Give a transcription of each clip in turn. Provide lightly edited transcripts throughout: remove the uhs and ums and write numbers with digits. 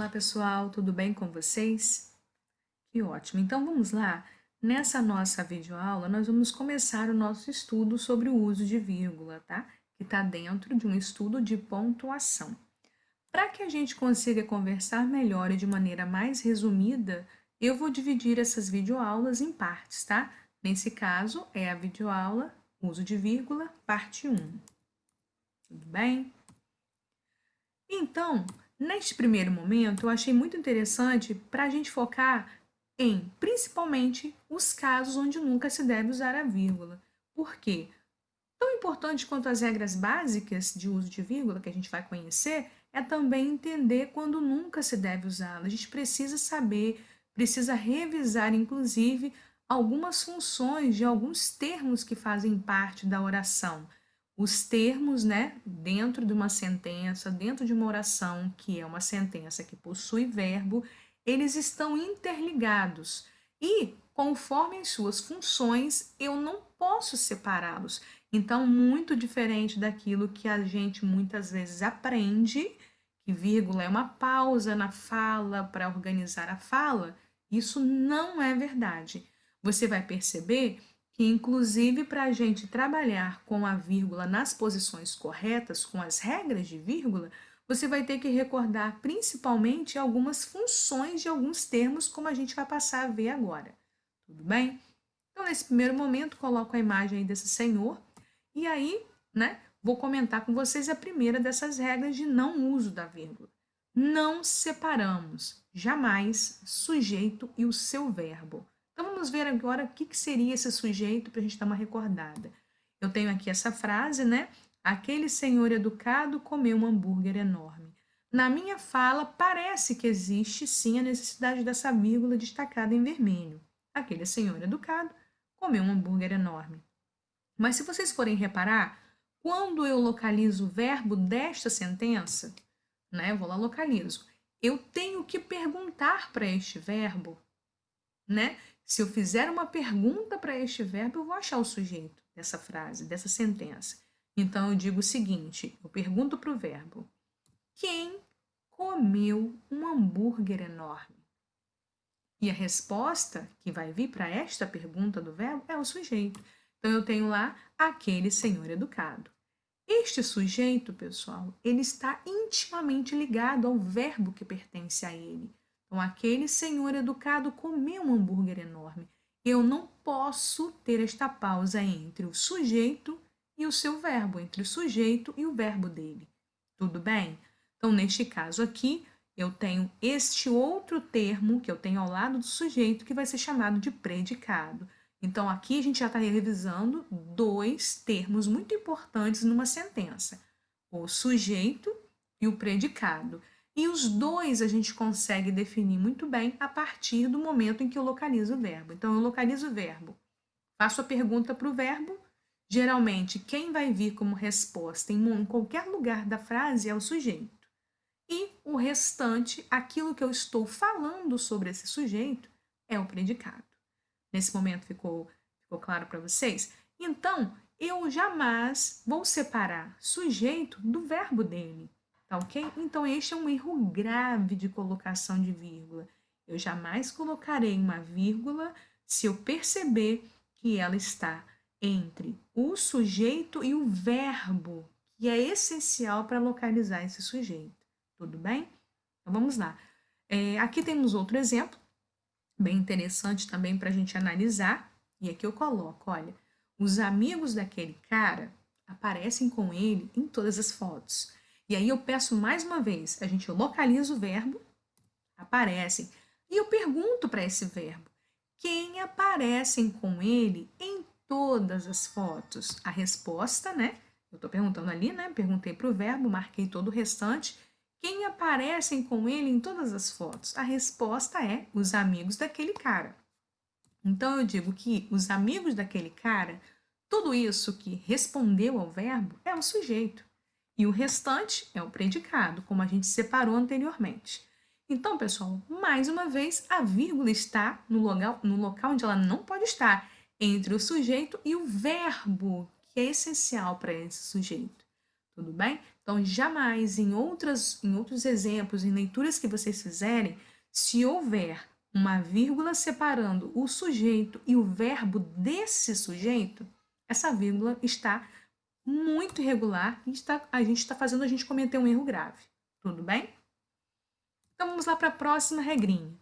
Olá, pessoal, tudo bem com vocês? Que ótimo! Então vamos lá. Nessa nossa videoaula, nós vamos começar o nosso estudo sobre o uso de vírgula, tá? Que está dentro de um estudo de pontuação. Para que a gente consiga conversar melhor e de maneira mais resumida, eu vou dividir essas videoaulas em partes, tá? Nesse caso, é a videoaula Uso de vírgula, parte 1. Tudo bem? Então, neste primeiro momento, eu achei muito interessante para a gente focar em, principalmente, os casos onde nunca se deve usar a vírgula. Por quê? Tão importante quanto as regras básicas de uso de vírgula, que a gente vai conhecer, é também entender quando nunca se deve usá-la. A gente precisa saber, precisa revisar, inclusive, algumas funções de alguns termos que fazem parte da oração. Os termos, né, dentro de uma sentença, dentro de uma oração, que é uma sentença que possui verbo, eles estão interligados. E, conforme as suas funções, eu não posso separá-los. Então, muito diferente daquilo que a gente muitas vezes aprende, que vírgula é uma pausa na fala para organizar a fala, isso não é verdade. Você vai perceber que, inclusive, para a gente trabalhar com a vírgula nas posições corretas, com as regras de vírgula, você vai ter que recordar principalmente algumas funções de alguns termos, como a gente vai passar a ver agora. Tudo bem? Então, nesse primeiro momento, coloco a imagem aí desse senhor e aí, né, vou comentar com vocês a primeira dessas regras de não uso da vírgula. Não separamos jamais sujeito e o seu verbo. Então, vamos ver agora o que seria esse sujeito para a gente dar uma recordada. Eu tenho aqui essa frase, né? Aquele senhor educado comeu um hambúrguer enorme. Na minha fala, parece que existe sim a necessidade dessa vírgula destacada em vermelho. Aquele senhor educado comeu um hambúrguer enorme. Mas se vocês forem reparar, quando eu localizo o verbo desta sentença, né, eu vou lá localizo, eu tenho que perguntar para este verbo, né? Se eu fizer uma pergunta para este verbo, eu vou achar o sujeito dessa frase, dessa sentença. Então eu digo o seguinte, eu pergunto para o verbo: quem comeu um hambúrguer enorme? E a resposta que vai vir para esta pergunta do verbo é o sujeito. Então, eu tenho lá aquele senhor educado. Este sujeito, pessoal, ele está intimamente ligado ao verbo que pertence a ele. Então, aquele senhor educado comeu um hambúrguer enorme. Eu não posso ter esta pausa entre o sujeito e o seu verbo, entre o sujeito e o verbo dele. Tudo bem? Então, neste caso aqui, eu tenho este outro termo que eu tenho ao lado do sujeito que vai ser chamado de predicado. Então, aqui a gente já está revisando dois termos muito importantes numa sentença: o sujeito e o predicado. E os dois a gente consegue definir muito bem a partir do momento em que eu localizo o verbo. Então, eu localizo o verbo, faço a pergunta para o verbo. Geralmente, quem vai vir como resposta em qualquer lugar da frase é o sujeito. E o restante, aquilo que eu estou falando sobre esse sujeito, é o predicado. Nesse momento ficou claro para vocês? Então, eu jamais vou separar sujeito do verbo dele, tá ok? Então, este é um erro grave de colocação de vírgula. Eu jamais colocarei uma vírgula se eu perceber que ela está entre o sujeito e o verbo, que é essencial para localizar esse sujeito. Tudo bem? Então, vamos lá. Aqui temos outro exemplo, bem interessante também para a gente analisar. E aqui eu coloco, olha, os amigos daquele cara aparecem com ele em todas as fotos. E aí eu peço mais uma vez, a gente localiza o verbo, aparecem. E eu pergunto para esse verbo, quem aparecem com ele em todas as fotos? A resposta, né? Eu estou perguntando ali, né? Perguntei para o verbo, marquei todo o restante. Quem aparecem com ele em todas as fotos? A resposta é os amigos daquele cara. Então, eu digo que os amigos daquele cara, tudo isso que respondeu ao verbo é o sujeito. E o restante é o predicado, como a gente separou anteriormente. Então, pessoal, mais uma vez, a vírgula está no local onde ela não pode estar, entre o sujeito e o verbo, que é essencial para esse sujeito. Tudo bem? Então, jamais em outros exemplos, em leituras que vocês fizerem, se houver uma vírgula separando o sujeito e o verbo desse sujeito, essa vírgula está muito irregular e a gente está fazendo a gente cometer um erro grave. Tudo bem? Então, vamos lá para a próxima regrinha.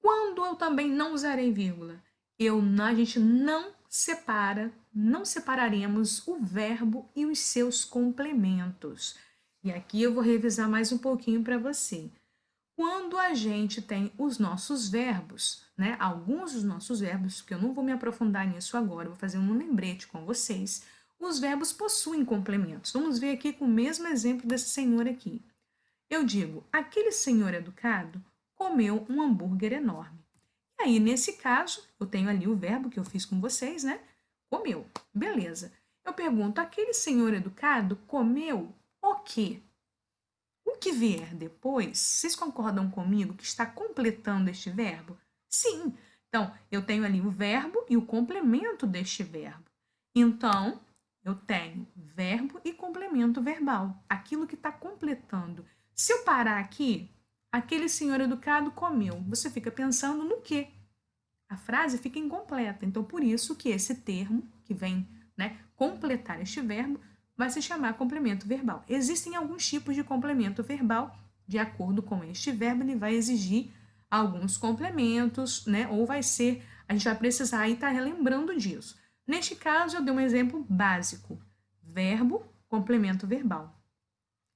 Quando eu também não usarei vírgula? A gente não separaremos o verbo e os seus complementos. E aqui eu vou revisar mais um pouquinho para você. Quando a gente tem os nossos verbos, né? Alguns dos nossos verbos, que eu não vou me aprofundar nisso agora, vou fazer um lembrete com vocês. Os verbos possuem complementos. Vamos ver aqui com o mesmo exemplo desse senhor aqui. Eu digo, aquele senhor educado comeu um hambúrguer enorme. E aí, nesse caso, eu tenho ali o verbo que eu fiz com vocês, né? Comeu. Beleza. Eu pergunto, aquele senhor educado comeu o quê? O que vier depois, vocês concordam comigo que está completando este verbo? Sim. Então, eu tenho ali o verbo e o complemento deste verbo. Então, eu tenho verbo e complemento verbal, aquilo que está completando. Se eu parar aqui, aquele senhor educado comeu, você fica pensando no quê? A frase fica incompleta. Então, por isso que esse termo, que vem, né, completar este verbo, vai se chamar complemento verbal. Existem alguns tipos de complemento verbal, de acordo com este verbo, ele vai exigir alguns complementos, né, ou vai ser, a gente vai precisar aí estar relembrando disso. Neste caso, eu dei um exemplo básico, verbo, complemento verbal.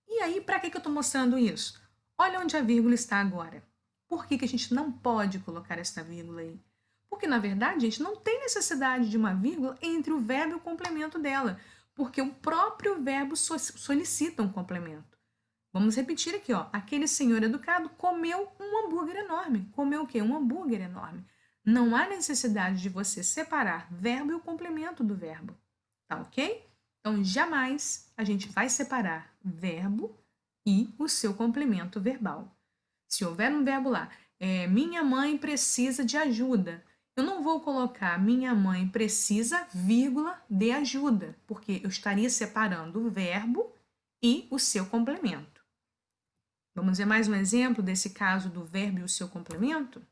E aí, para que eu estou mostrando isso? Olha onde a vírgula está agora. Por que a gente não pode colocar essa vírgula aí? Porque, na verdade, a gente não tem necessidade de uma vírgula entre o verbo e o complemento dela, porque o próprio verbo solicita um complemento. Vamos repetir aqui, ó. Aquele senhor educado comeu um hambúrguer enorme. Comeu o quê? Um hambúrguer enorme. Não há necessidade de você separar verbo e o complemento do verbo. Tá ok? Então, jamais a gente vai separar verbo e o seu complemento verbal. Se houver um verbo lá, minha mãe precisa de ajuda. Eu não vou colocar minha mãe precisa, vírgula, de ajuda, porque eu estaria separando o verbo e o seu complemento. Vamos ver mais um exemplo desse caso do verbo e o seu complemento?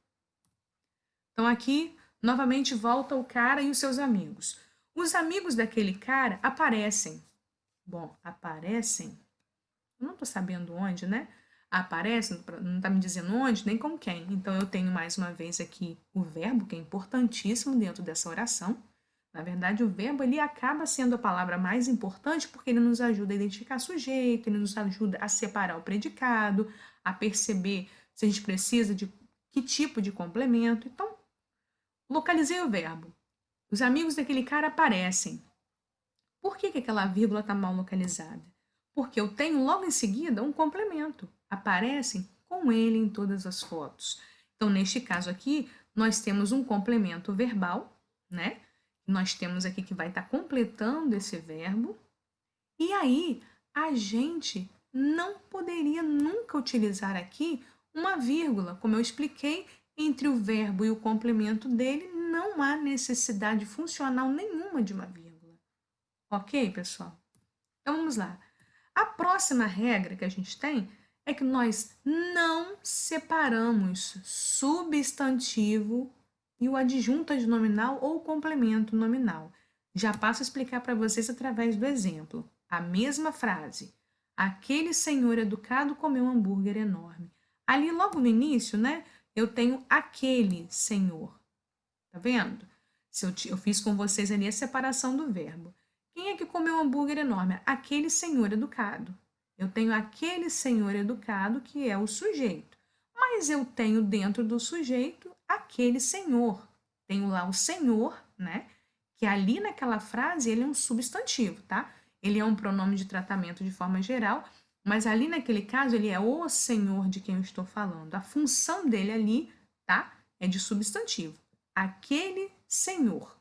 Então, aqui, novamente, volta o cara e os seus amigos. Os amigos daquele cara aparecem. Bom, aparecem. Eu não estou sabendo onde, né? Aparecem, não está me dizendo onde, nem com quem. Então, eu tenho mais uma vez aqui o verbo, que é importantíssimo dentro dessa oração. Na verdade, o verbo ele acaba sendo a palavra mais importante porque ele nos ajuda a identificar sujeito, ele nos ajuda a separar o predicado, a perceber se a gente precisa de que tipo de complemento. Então, localizei o verbo. Os amigos daquele cara aparecem. Por que aquela vírgula está mal localizada? Porque eu tenho logo em seguida um complemento. Aparecem com ele em todas as fotos. Então, neste caso aqui, nós temos um complemento verbal, né? Nós temos aqui que vai estar completando esse verbo. E aí, a gente não poderia nunca utilizar aqui uma vírgula. Como eu expliquei, entre o verbo e o complemento dele, não há necessidade funcional nenhuma de uma vírgula. Ok, pessoal? Então, vamos lá. A próxima regra que a gente tem é que nós não separamos substantivo e o adjunto adnominal ou complemento nominal. Já passo a explicar para vocês através do exemplo. A mesma frase. Aquele senhor educado comeu um hambúrguer enorme. Ali, logo no início, né, eu tenho aquele senhor. Tá vendo? Se eu fiz com vocês ali a separação do verbo. Quem é que comeu um hambúrguer enorme? Aquele senhor educado. Eu tenho aquele senhor educado que é o sujeito. Mas eu tenho dentro do sujeito aquele senhor. Tenho lá o senhor, né? Que ali naquela frase ele é um substantivo, tá? Ele é um pronome de tratamento de forma geral, mas ali naquele caso ele é o senhor de quem eu estou falando. A função dele ali, tá? É de substantivo. Aquele senhor.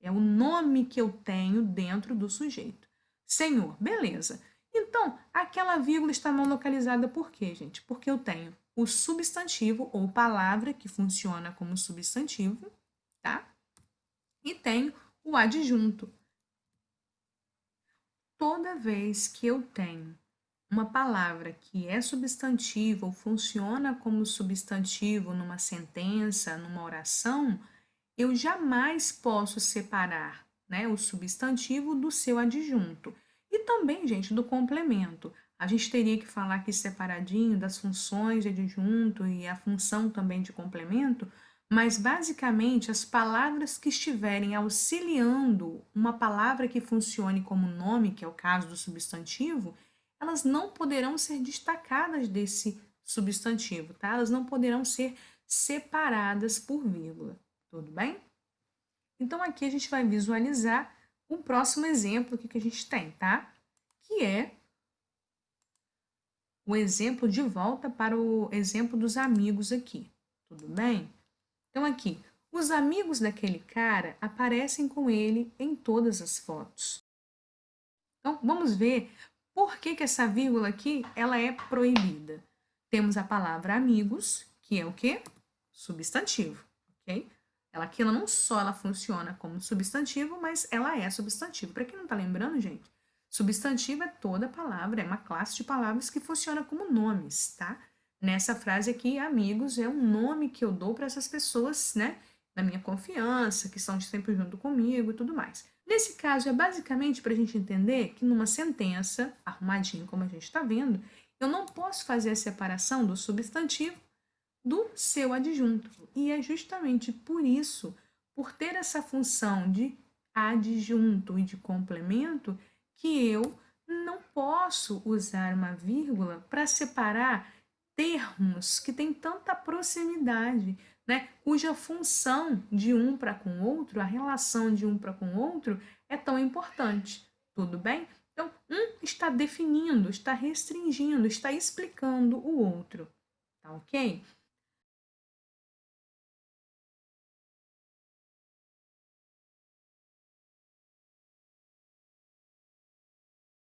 É o nome que eu tenho dentro do sujeito. Senhor, beleza. Então, aquela vírgula está mal localizada por quê, gente? Porque eu tenho o substantivo ou palavra que funciona como substantivo, tá? E tenho o adjunto. Toda vez que eu tenho uma palavra que é substantivo ou funciona como substantivo numa sentença, numa oração, eu jamais posso separar, né, o substantivo do seu adjunto. E também, gente, do complemento. A gente teria que falar aqui separadinho das funções de adjunto e a função também de complemento, mas basicamente as palavras que estiverem auxiliando uma palavra que funcione como nome, que é o caso do substantivo, elas não poderão ser destacadas desse substantivo, tá? Elas não poderão ser separadas por vírgula. Tudo bem? Então, aqui a gente vai visualizar o próximo exemplo que a gente tem, tá? Que é o exemplo de volta para o exemplo dos amigos aqui. Tudo bem? Então, aqui, os amigos daquele cara aparecem com ele em todas as fotos. Então, vamos ver por que essa vírgula aqui ela é proibida. Temos a palavra amigos, que é o quê? Substantivo, ok? Ela aqui ela não só ela funciona como substantivo, mas ela é substantivo. Para quem não está lembrando, gente, substantivo é toda palavra, é uma classe de palavras que funciona como nomes, tá? Nessa frase aqui, amigos é um nome que eu dou para essas pessoas, né? Da minha confiança, que estão sempre junto comigo e tudo mais. Nesse caso, é basicamente para a gente entender que numa sentença, arrumadinho como a gente está vendo, eu não posso fazer a separação do substantivo do seu adjunto. E é justamente por isso, por ter essa função de adjunto e de complemento, que eu não posso usar uma vírgula para separar termos que têm tanta proximidade, né? Cuja função de um para com o outro, a relação de um para com o outro, é tão importante. Tudo bem? Então, um está definindo, está restringindo, está explicando o outro. Tá ok?